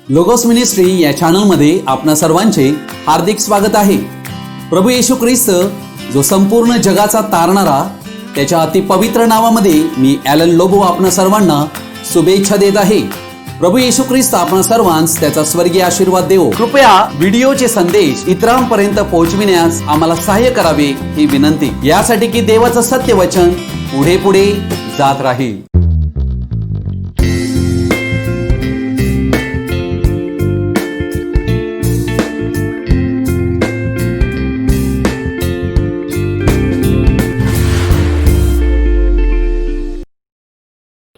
Logos ministry या चॅनलमध्ये आपणा सर्वांचे हार्दिक स्वागत आहे। प्रभू येशू ख्रिस्त जो संपूर्ण जगाचा तारणारा, त्याच्या अति पवित्र नावामध्ये मी ॲलन लोबो आपणा सर्वांना शुभेच्छा देत आहे। प्रभू येशू ख्रिस्त आपणा सर्वांस त्याचा स्वर्गीय आशीर्वाद देवो। कृपया व्हिडिओचे संदेश इतरांपर्यंत पोहोचविण्यास आम्हाला सहाय्य करावे ही विनंती, यासाठी की देवाचं सत्य वचन पुढे पुढे जात राहील।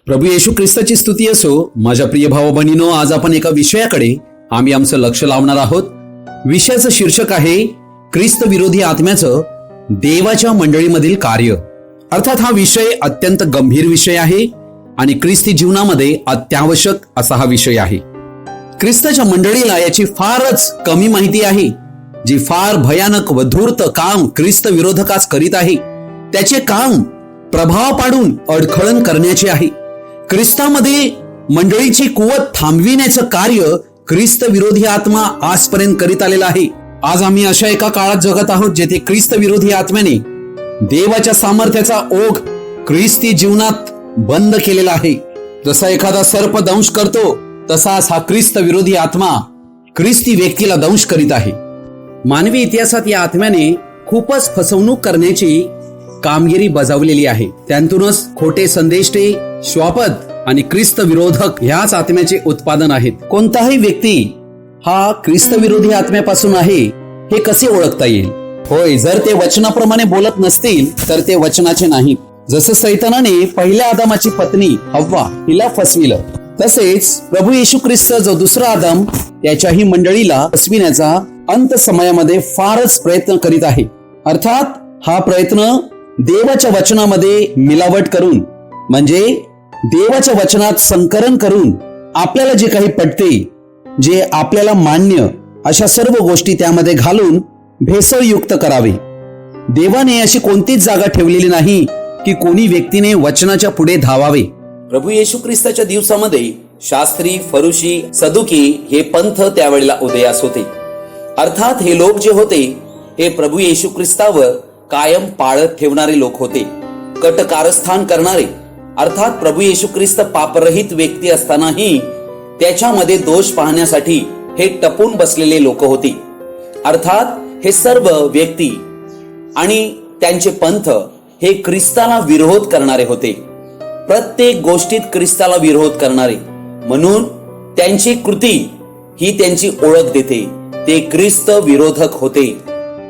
प्रभू येशू ख्रिस्ताची स्तुती असो। माझ्या प्रिय भाव बहिणीनो, आज आपण एका विषयाकडे आमचं लक्ष लावणार आहोत। विषयाचं शीर्षक आहे ख्रिस्त विरोधी आत्म्याचं देवाच्या मंडळीमधील कार्य। अर्थात हा विषय अत्यंत गंभीर विषय आहे आणि ख्रिस्ती जीवनामध्ये अत्यावश्यक असा हा विषय आहे। ख्रिस्ताच्या मंडळीला याची फारच कमी माहिती आहे, जी फार भयानक व धूर्त काम ख्रिस्त विरोधकास करीत आहे। त्याचे काम प्रभाव पाडून अडखळण करण्याचे आहे। ख्रिस्तामध्ये मंडळीची कुवत थांबविण्याचं कार्य ख्रिस्त विरोधी आत्मा आजपर्यंत करीत आलेला आहे। आज आम्ही अशा एका काळात जगत आहोत जेथे ख्रिस्त विरोधी आत्म्याने देवाच्या सामर्थ्याचा ओघ ख्रिस्ती जीवनात बंद केलेला आहे। जसा एखादा सर्प दंश करतो, तसाच हा ख्रिस्त विरोधी आत्मा ख्रिस्ती व्यक्तीला दंश करीत आहे। मानवी इतिहासात या आत्म्याने खूपच फसवणूक करण्याची कामगिरी बजावलेली आहे। त्यांतूनच खोटे संदेष्टे, श्वापद आणि ख्रिस्त विरोधक ह्याच आत्म्याचे उत्पादन आहेत। कोणताही व्यक्ती हा ख्रिस्त विरोधी आत्म्यापासून आहे हे कसे ओळखता येईल? होय, जर ते वचनाप्रमाणे बोलत नसतील तर ते वचनाचे नाही। जसं सैतानाने पहिल्या आदमाची पत्नी हव्वा हिला फसविलं, तसेच प्रभू येशू ख्रिस्त जो दुसरा आदम त्याच्याही मंडळीला फसविण्याचा अंत समयामध्ये फारच प्रयत्न करीत आहे। अर्थात हा प्रयत्न देवाच्या वचनामध्ये मिलावट करून, म्हणजे देवाच्या वचनात संकलन करून आपल्याला जे काही पटते, जे आपल्याला मान्य, अशा सर्व गोष्टी त्यामध्ये घालून भेसळयुक्त करावे। देवाने अशी कोणतीच जागा ठेवलेली नाही की कोणी व्यक्तीने वचनाच्या पुढे धावावे। प्रभू येशू ख्रिस्ताच्या दिवसामध्ये शास्त्री, फरुशी, सदुकी हे पंथ त्यावेळेला उदयास होते। अर्थात हे लोक जे होते हे प्रभू येशू ख्रिस्तावर कायम पाळत ठेवणारे लोक होते। कट कारस्थान करणारे, अर्थात प्रभू येशू ख्रिस्त पापरहित व्यक्ती असतानाही त्याच्यामध्ये दोष पाहण्यासाठी हे टपून बसलेले लोक होते। अर्थात हे सर्व व्यक्ती आणि त्यांचे पंथ हे ख्रिस्ताला विरोध करणारे होते, प्रत्येक गोष्टीत ख्रिस्ताला विरोध करणारे। म्हणून त्यांची कृती ही त्यांची ओळख देते, ते ख्रिस्त विरोधक होते।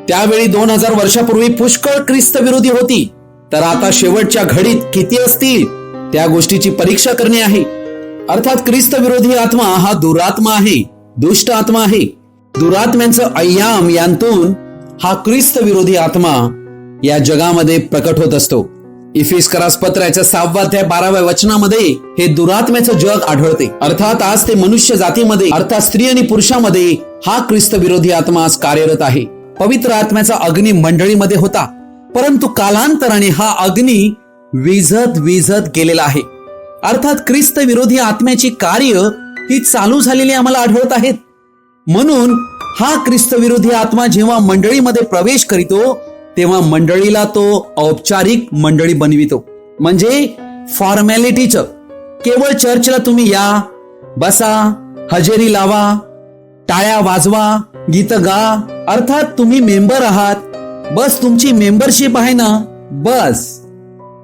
त्यावेळी 2000 वर्षापूर्वी पुष्कळ ख्रिस्त विरोधी होती, तर आता शेवटच्या घडीत किती असतील त्या गोष्टीची परीक्षा करणे आहे। अर्थात ख्रिस्त विरोधी आत्मा हा दुरात्मा आहे, दुष्ट आत्मा आहे। दुरात्म्यांचं अय्याम यांतून हा ख्रिस्त विरोधी आत्मा या जगामध्ये प्रकट होत असतो। इफिस्करास पत्राच्या 6 अध्याय 12व्या वचनामध्ये हे दुरात्म्याचं जग आढळते। अर्थात आज ते मनुष्य जातीमध्ये, अर्थात स्त्री आणि पुरुषामध्ये हा ख्रिस्त विरोधी आत्मा आज कार्यरत आहे। पवित्र आत्म्याचा अग्नी मंडळीमध्ये होता, परंतु कालांतराने हा अग्नी विझत गेलेला आहे। अर्थात ख्रिस्त विरोधी आत्म्याची कार्य ही चालू झालेली आम्हाला आढळत आहेत। म्हणून हा ख्रिस्त विरोधी आत्मा जेव्हा मंडळीमध्ये प्रवेश करीतो, तेव्हा मंडळीला तो औपचारिक मंडळी बनवितो, म्हणजे फॉर्मॅलिटीचं। केवळ चर्चला तुम्ही या, बसा, हजेरी लावा, टाळ्या वाजवा, गीत गा, अर्थात तुम्ही मेंबर आहात, बस तुमची मेंबरशिप आहे ना, बस।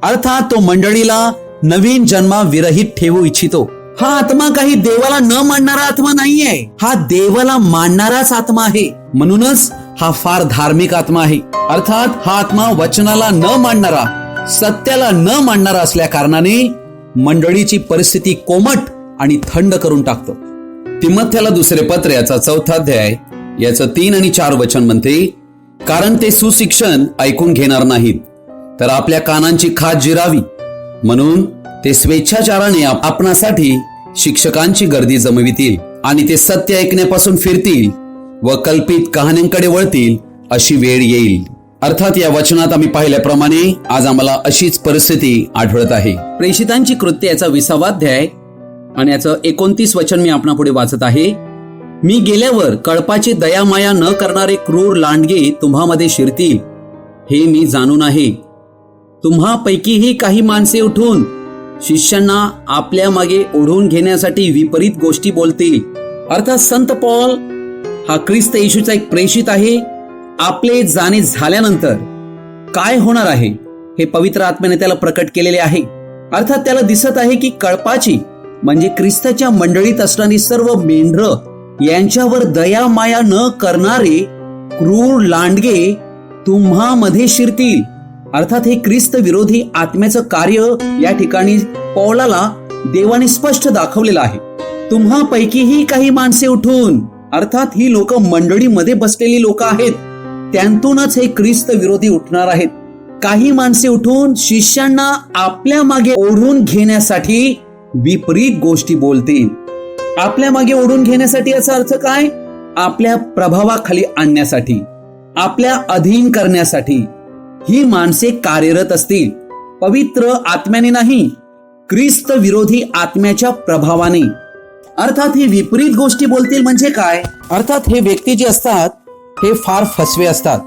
अर्थात तो मंडळीला नवीन जन्मा विरहित ठेवू इच्छितो। हा आत्मा काही देवाला न मानणारा आत्मा नाहीये, हा देवाला मानणाराच आत्मा आहे। म्हणूनच हा फार धार्मिक आत्मा आहे। अर्थात हा आत्मा वचनाला न मानणारा, सत्याला न मानणारा असल्या कारणाने मंडळीची परिस्थिती कोमट आणि थंड करून टाकतो। तिमोथेला दुसरे पत्र याचा 4 अध्याय याचं 3 आणि 4 वचन म्हणते, कारण ते सुशिक्षण ऐकून घेणार नाहीत, तर आपल्या कानांची खाज जिरावी, म्हणून ते स्वेच्छाचाराने आपणासाठी शिक्षकांची गर्दी जमवितील आणि ते सत्य ऐकण्यापासून फिरतील व कल्पित कहाण्यांकडे वळतील, अशी वेळ येईल। अर्थात या वचनात आम्ही पाहिल्याप्रमाणे आज आम्हाला अशीच परिस्थिती आढळत आहे। प्रेषितांची कृत्य याचा 20वा अध्याय आणि याचं 29 वचन मी आपणापुढे वाचत आहे। मी गेल्यावर कळपाची दयामाया न करणारे क्रूर लांडगे तुम्हामध्ये शिरतील, हे मी जाणून आहे. तुम्हापैकीही काही माणसे उठून शिष्यांना आपल्या मागे ओढून घेण्यासाठी विपरीत गोष्टी बोलतील. अर्थात संत पॉल हा ख्रिस्त येशूचा एक प्रेषित आहे. आपले जाणे झाल्यानंतर काय होणार आहे हे पवित्र आत्म्याने त्याला प्रकट केलेले आहे. अर्थात त्याला दिसत आहे की कळपाची म्हणजे ख्रिस्ताच्या मंडळीत असणारी सर्व मेंढरं यांच्यावर दया माया न करणारे क्रूर लांडगे तुम्हामध्ये शिरतील. अर्थात हे ख्रिस्त विरोधी आत्म्याचं कार्य या ठिकाणी पौलाला देवाने स्पष्ट दाखवलेलं आहे. तुम्हापैकीही काही माणसे उठून, अर्थात ही लोक मंडळीमध्ये बसलेली लोक आहेत, त्यांतूनच हे ख्रिस्त विरोधी उठणार आहेत. काही माणसे उठून शिष्यांना आपल्या मागे ओढून घेण्यासाठी विपरीत गोष्टी बोलतील. आपल्या मागे ओढून घेण्यासाठी याचा अर्थ काय? आपल्या प्रभावाखाली आणण्यासाठी, आपल्या अधीन करण्यासाठी ही माणसे कार्यरत असतील. पवित्र आत्म्याने नाही, ख्रिस्त विरोधी आत्म्याच्या प्रभावाने. अर्थात ही विपरीत गोष्टी बोलतील म्हणजे काय? अर्थात हे व्यक्ती जे असतात हे फार फसवे असतात,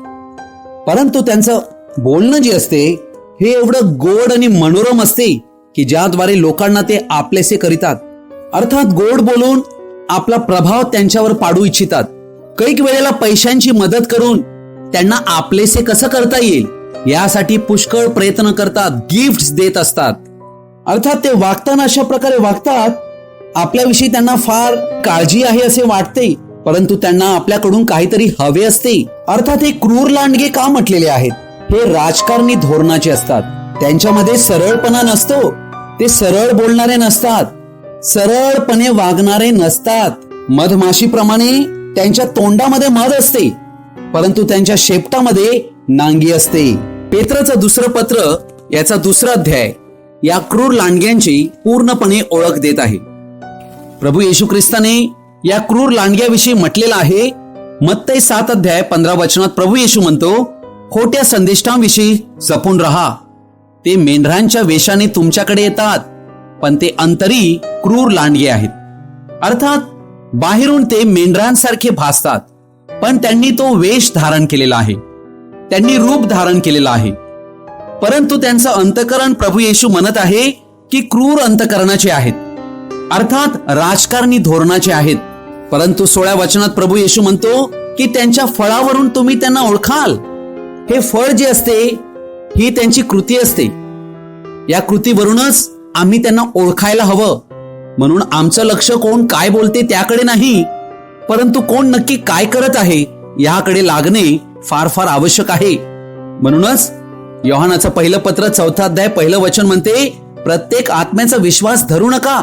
परंतु त्यांचं बोलणं जे असते हे एवढं गोड आणि मनोरम असते की ज्याद्वारे लोकांना ते आपलेसे करीतात. अर्थात गोड बोलून आपला प्रभाव त्यांच्यावर पाडू इच्छितात. कैक वेळेला पैशांची मदत करून त्यांना आपलेसे कसं करता येईल यासाठी पुष्कळ प्रयत्न करतात, गिफ्ट्स देत असतात. अर्थात ते वागताना अशा प्रकारे वागतात, आपल्याविषयी त्यांना फार काळजी आहे असे वाटते, परंतु त्यांना आपल्याकडून काहीतरी हवे असते. अर्थात हे क्रूर लांडगे का म्हटलेले आहेत? हे राजकारणी धोरणाचे असतात. त्यांच्यामध्ये सरळपणा नसतो, ते सरळ बोलणारे नसतात, सरळपणे वागणारे नसतात. मधमाशीप्रमाणे त्यांच्या तोंडामध्ये मध असते, परंतु त्यांच्या शेपटामध्ये नांगी असते. पेत्रचं दुसरं पत्र याचा दुसरा अध्याय या क्रूर लांडग्यांची पूर्णपणे ओळख देत आहे. प्रभू येशू ख्रिस्ताने या क्रूर लांडग्याविषयी म्हटलेलं आहे. मत्तई 7 अध्याय 15 वचनात प्रभू येशू म्हणतो, खोट्या संदेष्टांविषयी जपून राहा. ते मेंढरांच्या वेशाने तुमच्याकडे येतात, पण ते अंतरी क्रूर लांडगे आहेत. अर्थात बाहेरून ते मेंढरांसारखे भासतात, पण त्यांनी तो वेश धारण केलेला आहे, त्यांनी रूप धारण केलेलं आहे, परंतु त्यांचं अंतकरण प्रभू येशू म्हणत आहे की क्रूर अंतकरणाचे आहेत. अर्थात राजकारणी धोरणाचे आहेत. परंतु 16 वचनात प्रभू येशू म्हणतो की त्यांच्या फळावरून तुम्ही त्यांना ओळखाल. हे फळ जे असते ही त्यांची कृती असते. या कृतीवरूनच आम्ही त्यांना ओळखायला हवं. म्हणून आमचं लक्ष कोण काय बोलते त्याकडे नाही, परंतु कोण नक्की काय करत आहे याकडे लागणे फार फार आवश्यक आहे. म्हणूनच योहानाचं पहिलं पत्र 4 अध्याय 1 वचन म्हणते, प्रत्येक आत्म्याचा विश्वास धरू नका,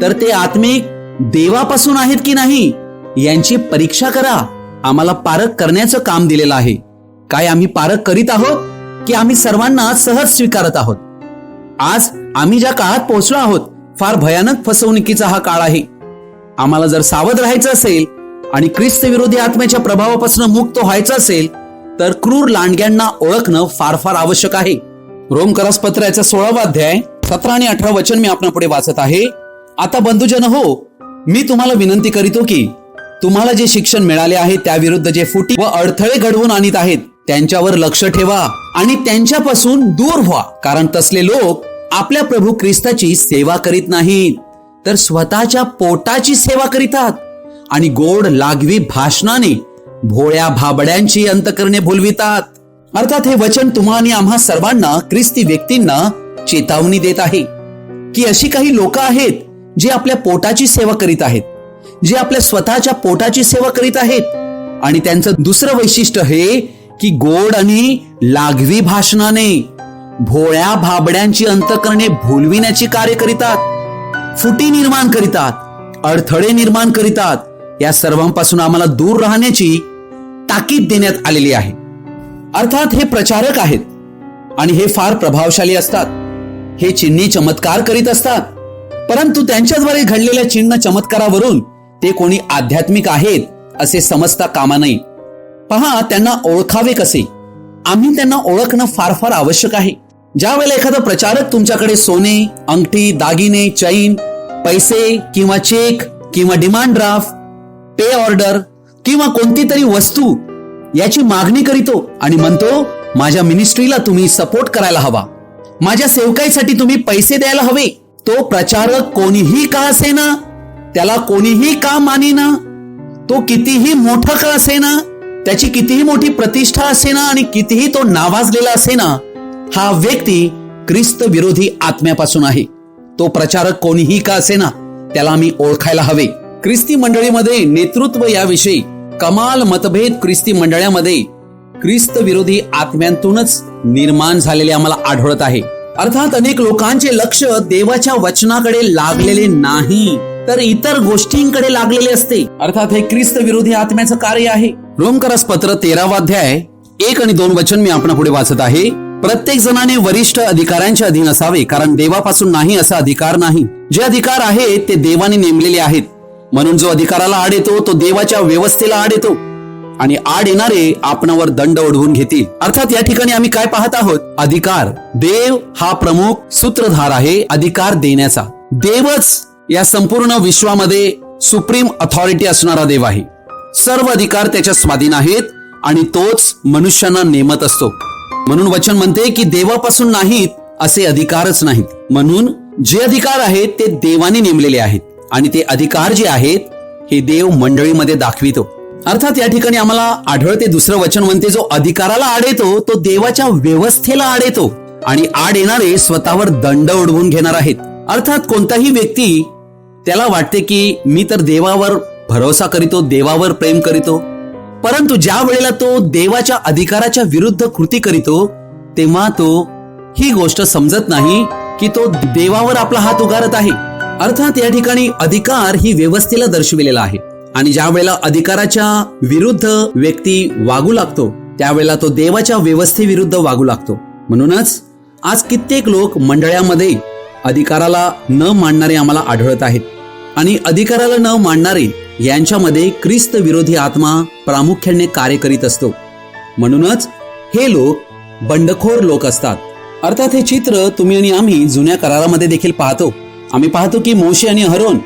तर ते आत्मिक देवापासून आहेत की नाही यांची परीक्षा करा. आम्हाला पारख करण्याचं काम दिलेलं आहे. काय आम्ही पारख करीत आहोत की आम्ही सर्वांना सहज स्वीकारत आहोत? आज आम्ही ज्या काळात पोहोचलो आहोत फार भयानक फसवणुकीचा हा काळ आहे. आम्हाला जर सावध राहायचं असेल आणि ख्रिस्त विरोधी आत्म्याच्या प्रभावापासून मुक्त व्हायचं असेल तर क्रूर लांडग्यांना ओळखणं फार फार आवश्यक आहे. रोमकरास पत्राचा 16 अध्याय 17 आणि 18 वचन मी आपल्या पुढे वाचत आहे. आता बंधुजन हो, मी तुम्हाला विनंती करीतो की तुम्हाला जे शिक्षण मिळाले आहे त्याविरुद्ध जे फुटी व अडथळे घडवून आणत आहेत त्यांच्यावर लक्ष ठेवा आणि त्यांच्यापासून दूर व्हा. कारण तसले लोक आपल्या प्रभू ख्रिस्ताची सेवा करीत नाहीत, तर स्वतःच्या पोटाची सेवा करीतात आणि गोड लागवी भाषणाने भोळ्या भाबड्यांची अंतकरणे भुलवितात. अर्थात हे वचन तुम्हा आणि आम्हा सर्वांना, ख्रिस्ती व्यक्तींना चेतावणी देत आहे की अशी काही लोक आहेत जे आपल्या पोटाची सेवा करीत आहेत, जे आपल्या स्वतःच्या पोटाची सेवा करीत आहेत. आणि त्यांचं दुसरं वैशिष्ट्य हे की गोड आणि लागवी भाषणाने भोळ्या भाबड्यांची अंतकरणे भुलविण्याची कार्य करीतात, फुटी निर्माण करीतात, अडथळे निर्माण करीतात. या सर्वांपासून आम्हाला दूर राहण्याची ताकीद देण्यात आलेली आहे. अर्थात हे प्रचारक आहेत आणि हे फार प्रभावशाली असतात. हे चिन्हे चमत्कार करीत असतात, परंतु त्यांच्याद्वारे घडलेल्या चिन्ह चमत्कारावरून ते कोणी आध्यात्मिक आहेत असे समजता कामा नये. पहा, त्यांना ओळखावे कसे? आम्ही त्यांना ओळखणं फार फार आवश्यक आहे. ज्या वेळेला एखादा प्रचारक तुमच्याकडे सोने, अंगठी, दागिने, चैन, पैसे किंवा चेक किंवा डिमांड ड्राफ्ट पे ऑर्डर किंवा कोणती तरी वस्तू याची मागणी करीतो आणि म्हणतो माझ्या मिनिस्ट्रीला तुम्ही सपोर्ट करायला हवा, माझ्या सेवकाईसाठी तुम्ही पैसे द्यायला हवे. तो प्रचारक कोणीही का असेना, त्याला कोणीही का मानेना, तो कितीही मोठा का असेना, त्याची कितीही मोठी प्रतिष्ठा असेना आणि कितीही तो नावाजलेला असेना, हा व्यक्ती ख्रिस्त विरोधी आत्म्यापासून आहे. तो प्रचारक कोणीही का असेना, त्याला आम्ही ओळखायला हवे. ख्रिस्ती मंडळीमध्ये नेतृत्व याविषयी कमाल मतभेद ख्रिस्ती मंडळामध्ये ख्रिस्त विरोधी आत्म्यांतूनच निर्माण झालेले आम्हाला आढळत आहे. अर्थात अनेक लोकांचे लक्ष देवाच्या वचनाकडे लागलेले नाही, तर इतर गोष्टींकडे लागलेले असते. अर्थात हे ख्रिस्त विरोधी आत्म्याचं कार्य आहे. रोमकरास पत्र 13वा अध्याय 1 आणि 2 वचन मी आपणा पुढे वाचत आहे. प्रत्येक जणाने वरिष्ठ अधिकाऱ्यांच्या अधीन असावे, कारण देवापासून नाही असा अधिकार नाही. जे अधिकार आहेत ते देवाने नेमलेले आहेत. म्हणून जो अधिकाराला आड येतो तो देवाच्या व्यवस्थेला आड येतो आणि आड येणारे आपणावर दंड ओढवून घेतील. अर्थात या ठिकाणी आम्ही काय पाहत आहोत? अधिकार. देव हा प्रमुख सूत्रधार आहे अधिकार देण्याचा. देवच या संपूर्ण विश्वामध्ये सुप्रीम अथॉरिटी असणारा देव आहे. सर्व अधिकार त्याच्या स्वाधीन आहेत आणि तोच मनुष्यांना नेमत असतो. म्हणून वचन म्हणते की देवापासून नाहीत असे अधिकारच नाहीत. म्हणून जे अधिकार आहेत ते देवाने नेमलेले आहेत आणि ते अधिकार जे आहेत हे देव मंडळीमध्ये दाखवितो. अर्थात या ठिकाणी आम्हाला आढळते दुसरं वचन म्हणते जो अधिकाराला आड येतो तो देवाच्या व्यवस्थेला आड येतो आणि आड येणारे स्वतःवर दंड ओढवून घेणार आहेत. अर्थात कोणताही व्यक्ती त्याला वाटते की मी तर देवावर भरोसा करीतो, देवावर प्रेम करीतो, परंतु ज्या वेळेला तो देवाच्या अधिकाराच्या विरुद्ध कृती करीतो तेव्हा तो ही गोष्ट समजत नाही की तो देवावर आपला हात उगारत आहे. अर्थात या ठिकाणी अधिकार ही व्यवस्थेला दर्शविलेला आहे आणि ज्या वेळेला अधिकाराच्या विरुद्ध व्यक्ती वागू लागतो त्यावेळेला तो देवाच्या व्यवस्थेविरुद्ध वागू लागतो. म्हणूनच आज कित्येक लोक मंडळामध्ये अधिकाराला न मानणारे आम्हाला आढळत आहेत आणि अधिकाराला न मानणारे यांच्यामध्ये ख्रिस्त विरोधी आत्मा प्रामुख्याने कार्य करीत असतो. म्हणूनच हे लोक बंडखोर लोक असतात. अर्थात हे चित्र तुम्ही आणि आम्ही जुन्या करारामध्ये देखील पाहतो. आम्ही पाहतो की मोशे आणि अहरोन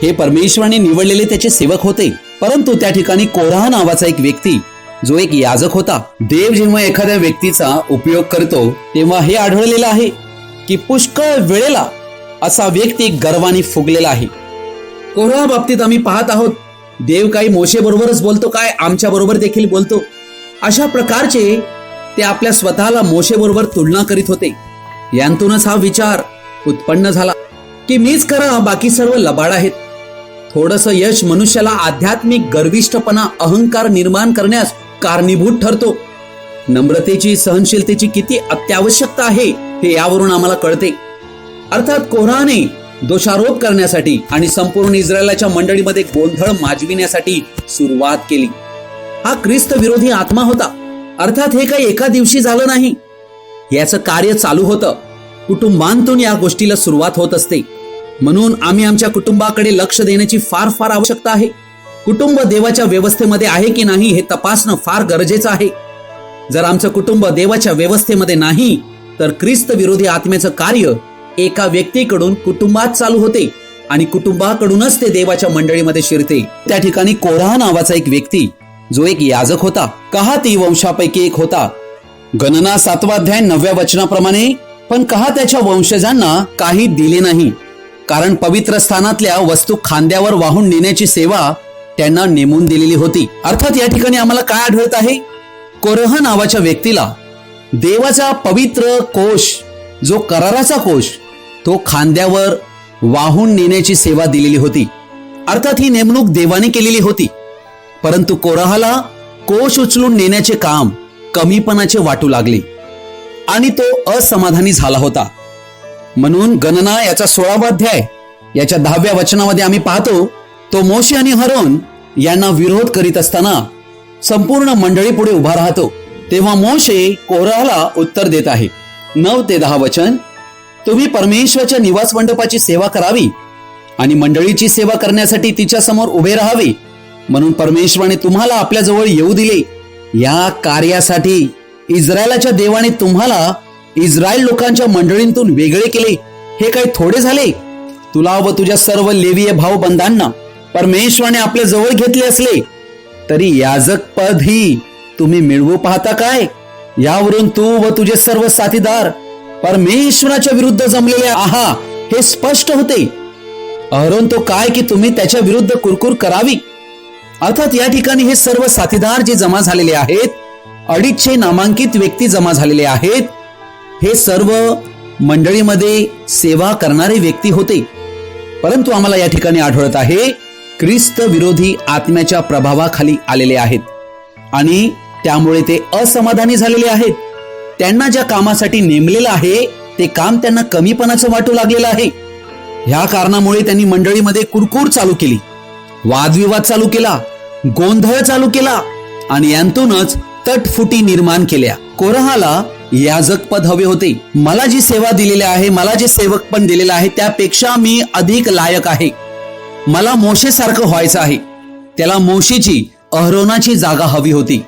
हे परमेश्वराने निवडलेले त्याचे सेवक होते, परंतु त्या ठिकाणी कोराह नावाचा एक व्यक्ती जो एक याजक होता. देव जेव्हा एखाद्या व्यक्तीचा उपयोग करतो तेव्हा हे आढळलेलं आहे की पुष्कळ वेळेला असा व्यक्ती गर्वाने फुगलेला आहे. कोराह बाबतीत आम्ही पाहत आहोत देव काही मोशे बरोबरच बोलतो काय आमच्या बरोबर देखील बोलतो, अशा प्रकारचे ते आपल्या स्वतःला मोशे बरोबर तुलना करीत होते. यांतूनच हा विचार उत्पन्न झाला की मीच खरा, बाकी सर्व लबाड आहेत. थोडंसं यश मनुष्याला आध्यात्मिक गर्विष्ठपणा, अहंकार निर्माण करण्यास कारणीभूत ठरतो. नम्रतेची, सहनशीलतेची किती अत्यावश्यकता आहे हे यावरून आम्हाला कळते. अर्थात कोराहने दोषारोप करण्यासाठी आणि संपूर्ण इस्रायलाच्या मंडळीमध्ये गोंधळ माजविण्यासाठी सुरुवात केली. हा ख्रिस्त विरोधी आत्मा होता. अर्थात हे काही एका दिवशी झालं नाही, याचं कार्य चालू होतं. कुटुंबांतून या गोष्टीला सुरुवात होत असते. म्हणून आम्ही आमच्या कुटुंबाकडे लक्ष देण्याची फार फार आवश्यकता आहे. कुटुंब देवाच्या व्यवस्थेमध्ये आहे की नाही हे तपासणं फार गरजेचं आहे. जर आमचं कुटुंब देवाच्या व्यवस्थेमध्ये नाही तर ख्रिस्त विरोधी आत्म्याचं कार्य एका व्यक्तीकडून कुटुंबात चालू होते आणि कुटुंबाकडूनच ते देवाच्या मंडळीमध्ये शिरते. त्या ठिकाणी कोराह नावाचा एक व्यक्ती जो एक याजक होता, कहाती वंशापैकी एक होता. गणना 7वा अध्याय 9व्या वचनाप्रमाणे, पण कहा त्याच्या वंशजांना काही दिले नाही, कारण पवित्र स्थानातल्या वस्तू खांद्यावर वाहून नेण्याची सेवा त्यांना नेमून दिलेली होती. अर्थात या ठिकाणी आम्हाला काय आढळत आहे? कोराह नावाच्या व्यक्तीला देवाचा पवित्र कोश, जो कराराचा कोश, तो खांद्यावर वाहून नेण्याची सेवा दिलेली होती. अर्थात ही नेमणूक देवाने केलेली होती, परंतु कोराहाला कोश उचलून नेण्याचे काम कमीपणाचे वाटू लागले आणि तो असमाधानी झाला होता. म्हणून गणना याचा 16वा अध्याय याच्या 10व्या वचनामध्ये आम्ही पाहतो तो मोशे आणि अहरोन यांना विरोध करीत असताना संपूर्ण मंडळी पुढे उभा राहतो. तेव्हा मोशे कोराहला उत्तर देत आहे. 9 ते 10 वचन, तुम्ही परमेश्वराच्या निवास मंडपाची सेवा करावी आणि मंडळीची सेवा करण्यासाठी तिच्या समोर उभे राहावे, म्हणून परमेश्वराने तुम्हाला आपल्या जवळ येऊ दिले. या कार्यासाठी इस्रायलाच्या देवाने तुम्हाला इस्रायल लोकांच्या मंडळींतून वेगळे केले. हे काही थोडे झाले? तुला व तुझ्या सर्व लेवीय भावबंधांना परमेश्वराने आपल्या जवळ घेतले असले तरी याजक पद ही तुम्ही मिळवू पाहता काय? यावरून तू व तुझे सर्व साथीदार परमेश्वराच्या विरुद्ध जमलेले आहात हे स्पष्ट होते. अहरोन तो काय की तुम्ही त्याच्या विरुद्ध कुरकुर करावी. अर्थात या ठिकाणी हे सर्व साथीदार जे जमा झालेले आहेत, 250 नामांकित व्यक्ती जमा झालेले आहेत, हे सर्व मंडळीमध्ये सेवा करणारे व्यक्ती होते. परंतु आम्हाला या ठिकाणी आढळत आहे ख्रिस्त विरोधी आत्म्याच्या प्रभावाखाली आलेले आहेत आणि त्यामुळे ते असमाधानी झालेले आहेत. त्यांना ज्या कामासाठी नेमलेलं आहे ते काम त्यांना कमीपणाचं वाटू लागलेलं आहे. ह्या कारणामुळे त्यांनी मंडळीमध्ये कुरकुर चालू केली, वादविवाद चालू केला, गोंधळ चालू केला आणि यांतूनच तटफुटी निर्माण केल्या. कोरहाला याजकपद हवे होते. मला जी सेवा दिलेली आहे, मला जे सेवक पण दिलेलं आहे त्यापेक्षा मी अधिक लायक आहे. मला मोशेसारखं व्हायचं आहे. त्याला मोशेची, अहरोनाची जागा हवी होती.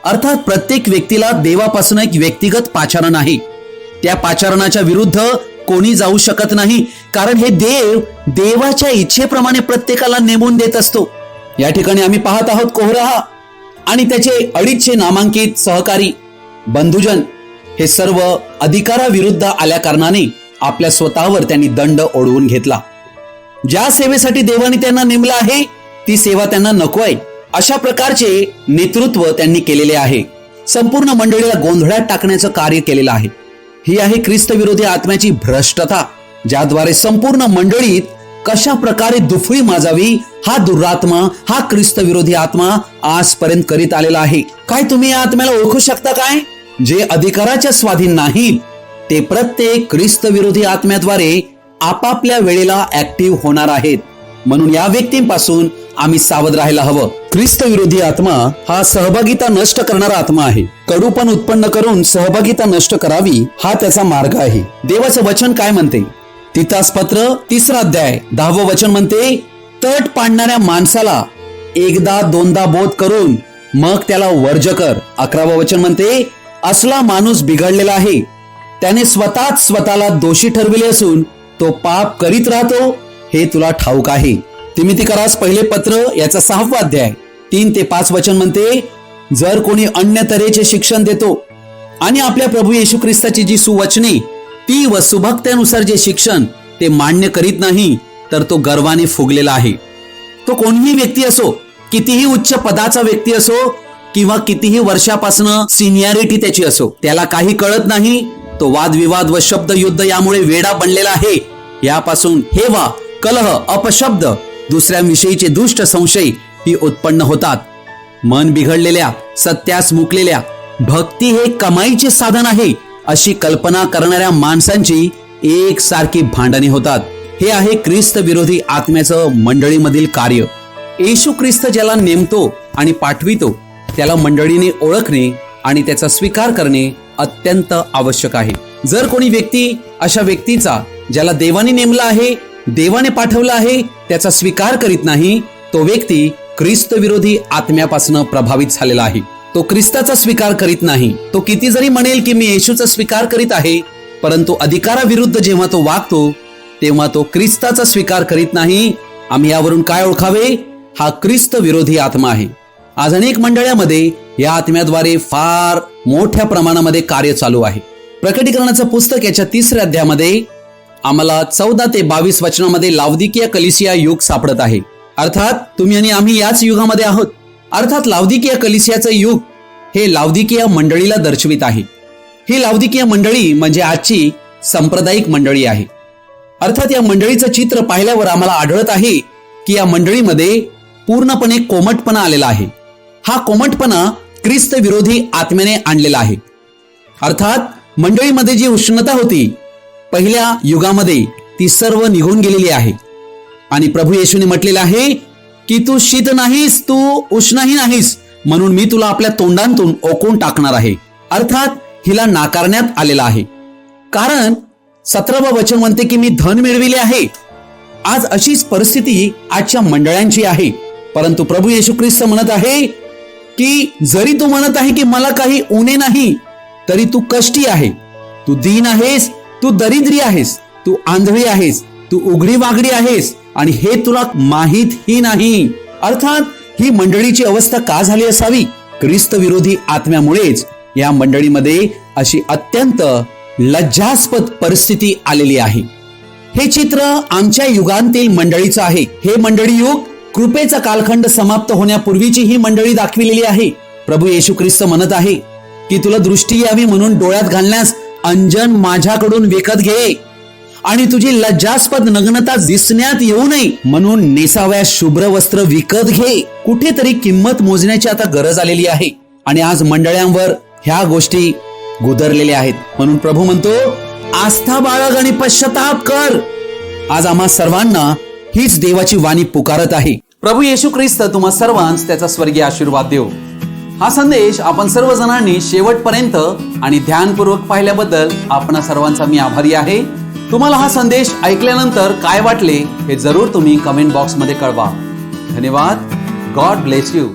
अर्थात प्रत्येक व्यक्तीला देवापासून एक व्यक्तिगत पाचारण आहे. त्या पाचारणाच्या विरुद्ध कोणी जाऊ शकत नाही, कारण हे देवाच्या इच्छेप्रमाणे प्रत्येकाला नेमून देत असतो. या ठिकाणी आम्ही पाहत आहोत कोरहा आणि त्याचे 250 नामांकित सहकारी बंधुजन हे सर्व अधिकाराविरुद्ध आल्या कारणाने आपल्या स्वतःवर त्यांनी दंड ओढवून घेतला. ज्या सेवेसाठी देवाने त्यांना नेमलं आहे ती सेवा त्यांना नको आहे. अशा प्रकारचे नेतृत्व त्यांनी केलेले आहे. संपूर्ण मंडळीला गोंधळात टाकण्याचं कार्य केलेलं आहे. ही आहे ख्रिस्त विरोधी आत्म्याची भ्रष्टता, ज्याद्वारे संपूर्ण मंडळीत कशा प्रकारे दुफळी माजावी हा दुरात्मा, हा ख्रिस्त विरोधी आत्मा आजपर्यंत करीत आलेला आहे. काय तुम्ही या आत्म्याला ओळखू शकता काय? जे अधिकाराच्या स्वाधीन नाहीत ते प्रत्येक ख्रिस्त विरोधी आत्म्याद्वारे आपापल्या वेळेला ऍक्टिव्ह होणार आहेत. म्हणून या व्यक्तींपासून आम्ही सावध राहायला हवं. ख्रिस्त विरोधी आत्मा हा सहभागिता नष्ट करणारा आत्मा आहे. कडूपण उत्पन्न करून सहभागिता नष्ट करावी हा त्याचा मार्ग आहे. देवाचं वचन काय म्हणते? तितास पत्र 3 अध्याय 10 वचन म्हणते, तट पाडणाऱ्या माणसाला एकदा दोनदा बोध करून मग त्याला वर्ज कर. 11 वचन म्हणते, असला माणूस बिघडलेला आहे, त्याने स्वतःच स्वतःला दोषी ठरविले असून तो पाप करीत राहतो हे तुला ठाऊक आहे. तिमिथिकरास पहिले पत्र याचा 6 अध्याय 3 ते 5 वचन म्हणते, जर कोणी अन्य तऱ्हेचे शिक्षण देतो आणि आपल्या प्रभू येशू ख्रिस्ताची जी सुवचने ती व सुभक्त्यानुसार जे शिक्षण ते मान्य करीत नाही तर तो गर्वाने फुगलेला आहे. तो कोणीही व्यक्ती असो, कितीही उच्च पदाचा व्यक्ती असो किंवा कितीही वर्षापासून सिनियरिटी त्याची असो, त्याला काही कळत नाही. तो वादविवाद व शब्दयुद्ध यामुळे वेडा बनलेला आहे. यापासून हेवा, कलह, अपशब्द, दुसऱ्यांविषयीचे दुष्ट संशय ही उत्पन्न होतात. मन बिघडलेल्या, सत्यास मुकलेल्या, भक्ती हे कमाईचे साधन आहे अशी कल्पना करणाऱ्या माणसांची एकसारखी भांडणे होतात. हे आहे ख्रिस्त विरोधी आत्म्याचं मंडळीमधील कार्य. येशू ख्रिस्त ज्याला नेमतो आणि पाठवितो त्याला मंडळीने ओळखणे आणि त्याचा स्वीकार करणे अत्यंत आवश्यक आहे. जर कोणी व्यक्ती अशा व्यक्तीचा, ज्याला देवाने नेमला आहे, देवाने पाठवला आहे, त्याचा स्वीकार करीत नाही, तो व्यक्ती ख्रिस्त विरोधी आत्म्यापासून प्रभावित झालेला आहे. तो ख्रिस्ताचा स्वीकार करीत नाही. तो किती जरी म्हणेल की मी येशूचा स्वीकार करीत आहे, परंतु अधिकाराविरुद्ध जेव्हा तो वागतो तेव्हा तो ख्रिस्ताचा स्वीकार करीत नाही. आम्ही यावरून काय ओळखावे? हा ख्रिस्त विरोधी आत्मा आहे. आज अनेक मंडळांमध्ये या आत्म्याद्वारे फार मोठ्या प्रमाणामध्ये कार्य चालू आहे. प्रकटीकरणाचं पुस्तक याच्या 3 अध्यायामध्ये आम्हाला 14 ते 22 वचनामध्ये लावदिकिया कलिसिया युग सापडत आहे. अर्थात तुम्ही आणि आम्ही याच युगामध्ये आहोत. अर्थात लावदिकिया कलिसियाचं युग हे लावदिकिया मंडळीला दर्शवित आहे. ही लावदिकिया मंडळी म्हणजे आजची सांप्रदायिक मंडळी आहे. अर्थात या मंडळीचं चित्र पाहिल्यावर आम्हाला आढळत आहे की या मंडळीमध्ये पूर्णपणे कोमटपणा आलेला आहे. हा कोमटपणा ख्रिस्त विरोधी आत्म्याने आणलेला आहे. अर्थात मंडळीमध्ये जी उष्णता होती पहिल्या युगामध्ये ती सर्व निघून गेलेली आहे. आणि प्रभू येशूने म्हटलेलं आहे की तू शीत नाहीस, तू उष्णही नाहीस, म्हणून मी तुला आपल्या तोंडांतून ओकून टाकणार आहे. अर्थात हिला नाकारण्यात आलेला आहे. कारण 17 वचन म्हणते की मी धन मिळविले आहे. आज अशीच परिस्थिती आजच्या मंडळांची आहे. परंतु प्रभू येशू ख्रिस्त म्हणत आहे की जरी तू म्हणत आहे की मला काही उणे नाही, तरी तू कष्टी आहे, तू दीन आहेस, तू दरिद्री आहेस, तू आंधळी आहेस, तू उघडी वागडी आहेस आणि हे तुला माहीतही नाही. अर्थात ही मंडळीची अवस्था का झाली असावी? ख्रिस्त विरोधी आत्म्यामुळेच या मंडळीमध्ये अशी अत्यंत लज्जास्पद परिस्थिती आलेली आहे. हे चित्र आमच्या युगांतील मंडळीचं आहे. हे मंडळी युग कृपेचा कालखंड समाप्त होण्यापूर्वीची ही मंडळी दाखविलेली आहे. प्रभू येशू ख्रिस्त म्हणत आहे की तुला दृष्टी यावी म्हणून डोळ्यात घालण्यास अंजन माझ्याकडून विकत घे आणि तुझी लज्जास्पद नग्नता दिसण्यात येऊ नये म्हणून नेसाव्यास शुभ्र वस्त्र विकत घे. कुठेतरी किंमत मोजण्याची आता गरज आलेली आहे आणि आज मंडळांवर ह्या गोष्टी गुदरलेल्या आहेत. म्हणून प्रभू म्हणतो आस्था बाळग आणि पश्चाताप कर. आज आम्हा सर्वांना हीच देवाची वाणी पुकारत आहे. प्रभू येशू ख्रिस्त तुम्हा सर्वांस त्याचा स्वर्गीय आशीर्वाद देव. हा संदेश आपण सर्वजणांनी शेवटपर्यंत आणि ध्यानपूर्वक पाहिल्याबद्दल आपणा सर्वांचा मी आभारी आहे. तुम्हाला हा संदेश ऐकल्यानंतर काय वाटले हे जरूर तुम्ही कमेंट बॉक्स मध्ये कळवा. धन्यवाद. God bless you.